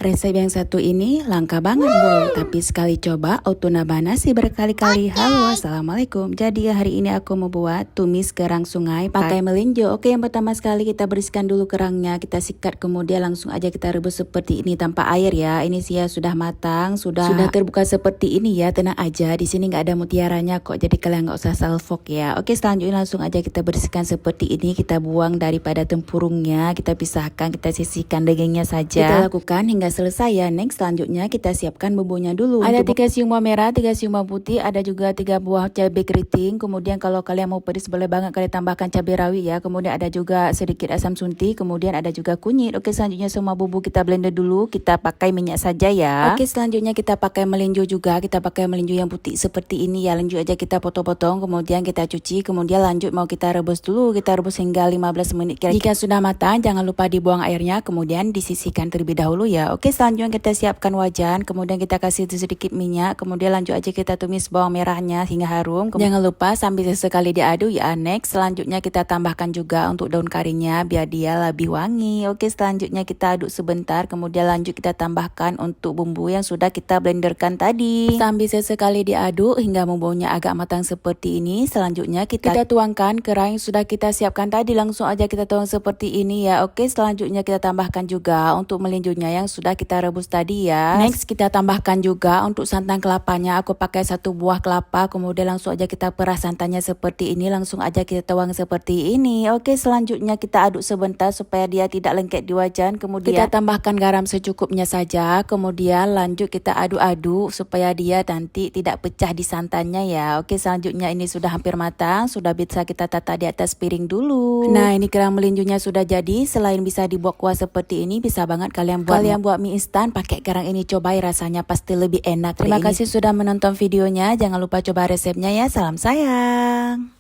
Resep yang satu ini langka banget boy, tapi sekali coba auto nambah nasi berkali-kali. Halo assalamualaikum. Jadi hari ini aku mau buat tumis kerang sungai pakai melinjo. Oke, yang pertama sekali kita bersihkan dulu kerangnya, kita sikat, kemudian langsung aja kita rebus seperti ini tanpa air ya. Ini sih ya sudah matang, sudah terbuka seperti ini ya. Tenang aja, di sini nggak ada mutiaranya kok, jadi kalian nggak usah salfok ya. Oke, selanjutnya langsung aja kita bersihkan seperti ini, kita buang daripada tempurungnya, kita pisahkan, kita sisihkan dagingnya saja. Kita lakukan hingga selesai ya. Next, selanjutnya kita siapkan bumbunya dulu. Ada 3 siung bawang merah, 3 siung bawang putih, ada juga 3 buah cabai keriting. Kemudian kalau kalian mau pedas boleh banget kalian tambahkan cabai rawit ya. Kemudian ada juga sedikit asam sunti, kemudian ada juga kunyit. Oke, selanjutnya semua bumbu kita blender dulu, kita pakai minyak saja ya. Oke, selanjutnya kita pakai melinjo juga, kita pakai melinjo yang putih seperti ini ya. Lanjut aja kita potong-potong, kemudian kita cuci, kemudian lanjut mau kita rebus dulu, kita rebus hingga 15 menit kira-kira. Jika sudah matang jangan lupa dibuang airnya, kemudian disisihkan terlebih dahulu ya. Oke, selanjutnya kita siapkan wajan, kemudian kita kasih sedikit minyak, kemudian lanjut aja kita tumis bawang merahnya hingga harum. Jangan lupa sambil sesekali diaduk ya. Next, selanjutnya kita tambahkan juga untuk daun karinya biar dia lebih wangi. Oke, selanjutnya kita aduk sebentar, kemudian lanjut kita tambahkan untuk bumbu yang sudah kita blenderkan tadi. Sambil sesekali diaduk hingga bumbunya agak matang seperti ini. Selanjutnya kita tuangkan kerang yang sudah kita siapkan tadi, langsung aja kita tuang seperti ini ya. Oke, selanjutnya kita tambahkan juga untuk melinjonya yang sudah kita rebus tadi ya. Next, kita tambahkan juga untuk santan kelapanya, aku pakai 1 buah kelapa, kemudian langsung aja kita peras santannya seperti ini, langsung aja kita tuang seperti ini. Oke, selanjutnya kita aduk sebentar supaya dia tidak lengket di wajan, kemudian kita tambahkan garam secukupnya saja, kemudian lanjut kita aduk-aduk supaya dia nanti tidak pecah di santannya ya. Oke, selanjutnya ini sudah hampir matang, sudah bisa kita tata di atas piring dulu. Nah, ini kerang melinjonya sudah jadi. Selain bisa dibuat kuah seperti ini, bisa banget kalian buat mie instan pakai kerang ini, cobain rasanya pasti lebih enak. Terima kasih sudah menonton videonya, jangan lupa coba resepnya ya. Salam sayang.